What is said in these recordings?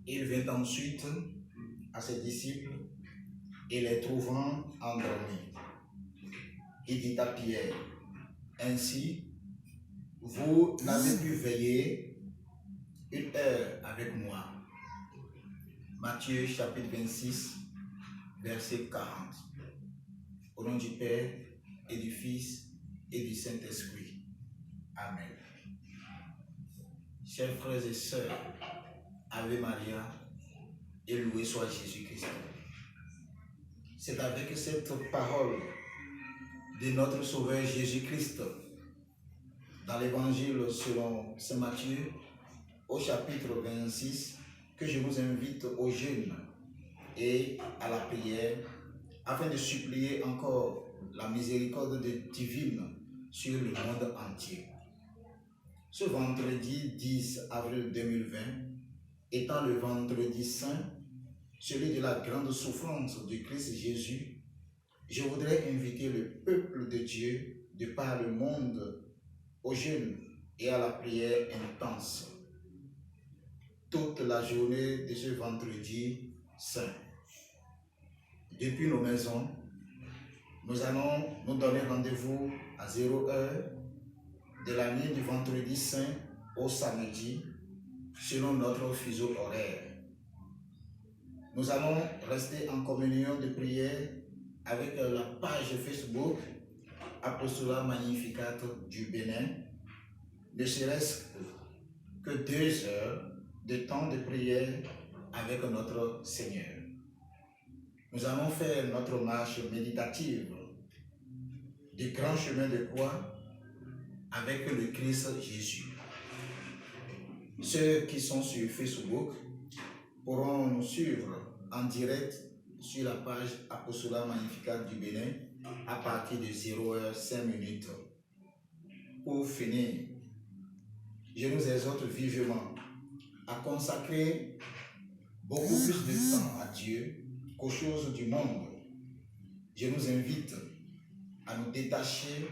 Il vint ensuite à ses disciples et les trouvant endormis, il dit à Pierre, ainsi, vous n'avez pu veiller une heure avec moi. Matthieu chapitre 26, verset 40. Au nom du Père et du Fils et du Saint-Esprit. Amen. Chers frères et sœurs, Ave Maria et loué soit Jésus-Christ. C'est avec cette parole de notre Sauveur Jésus-Christ dans l'Évangile selon Saint Matthieu au chapitre 26 que je vous invite au jeûne et à la prière afin de supplier encore la miséricorde divine sur le monde entier. Ce vendredi 10 avril 2020, étant le vendredi saint, celui de la grande souffrance du Christ Jésus, je voudrais inviter le peuple de Dieu de par le monde au jeûne et à la prière intense toute la journée de ce vendredi saint. Depuis nos maisons, nous allons nous donner rendez-vous à 0 heure de la nuit du vendredi saint au samedi selon notre fuseau horaire. Nous allons rester en communion de prière avec la page Facebook Apostolat Magnificat du Bénin, ne serait-ce que 2 heures de temps de prière avec notre Seigneur. Nous allons faire notre marche méditative du grand chemin de croix avec le Christ Jésus. Ceux qui sont sur Facebook pourront nous suivre en direct sur la page Apostolat Magnificat du Bénin à partir de 0h05. Pour finir, je nous exhorte vivement à consacrer beaucoup plus de temps à Dieu qu'aux choses du monde. Je nous invite à nous détacher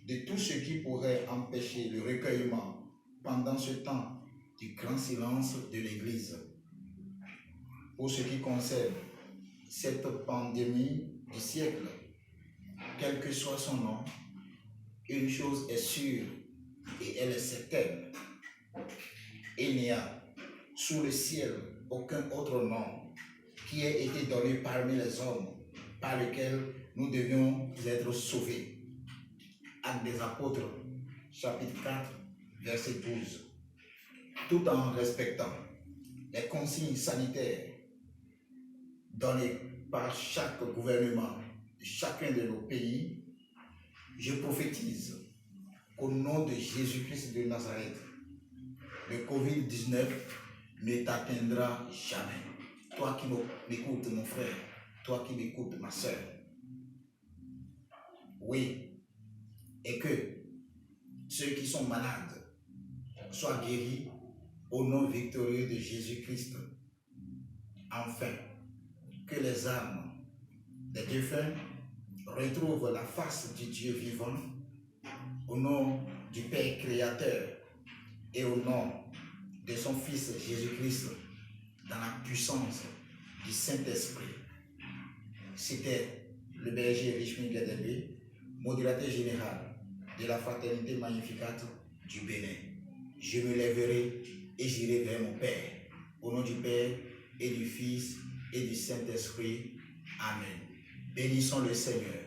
de tout ce qui pourrait empêcher le recueillement pendant ce temps du grand silence de l'Église. Pour ce qui concerne cette pandémie du siècle, quel que soit son nom, une chose est sûre et elle est certaine. Il n'y a sous le ciel aucun autre nom qui ait été donné parmi les hommes par lequel nous devions être sauvés. Actes des Apôtres, chapitre 4, verset 12. Tout en respectant les consignes sanitaires données par chaque gouvernement de chacun de nos pays, je prophétise qu'au nom de Jésus-Christ de Nazareth, le Covid-19 ne t'atteindra jamais. Toi qui m'écoutes, mon frère, toi qui m'écoutes, ma soeur. Oui, et que ceux qui sont malades soient guéris au nom victorieux de Jésus-Christ. Enfin, que les âmes des défunts retrouvent la face du Dieu vivant au nom du Père créateur et au nom de son Fils Jésus-Christ dans la puissance du Saint-Esprit. C'était le berger Richmond Gadebe, modérateur général de la Fraternité Magnificat du Bénin. Je me lèverai et j'irai vers mon Père. Au nom du Père et du Fils et du Saint-Esprit. Amen. Bénissons le Seigneur.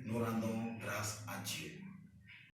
Nous rendons grâce à Dieu.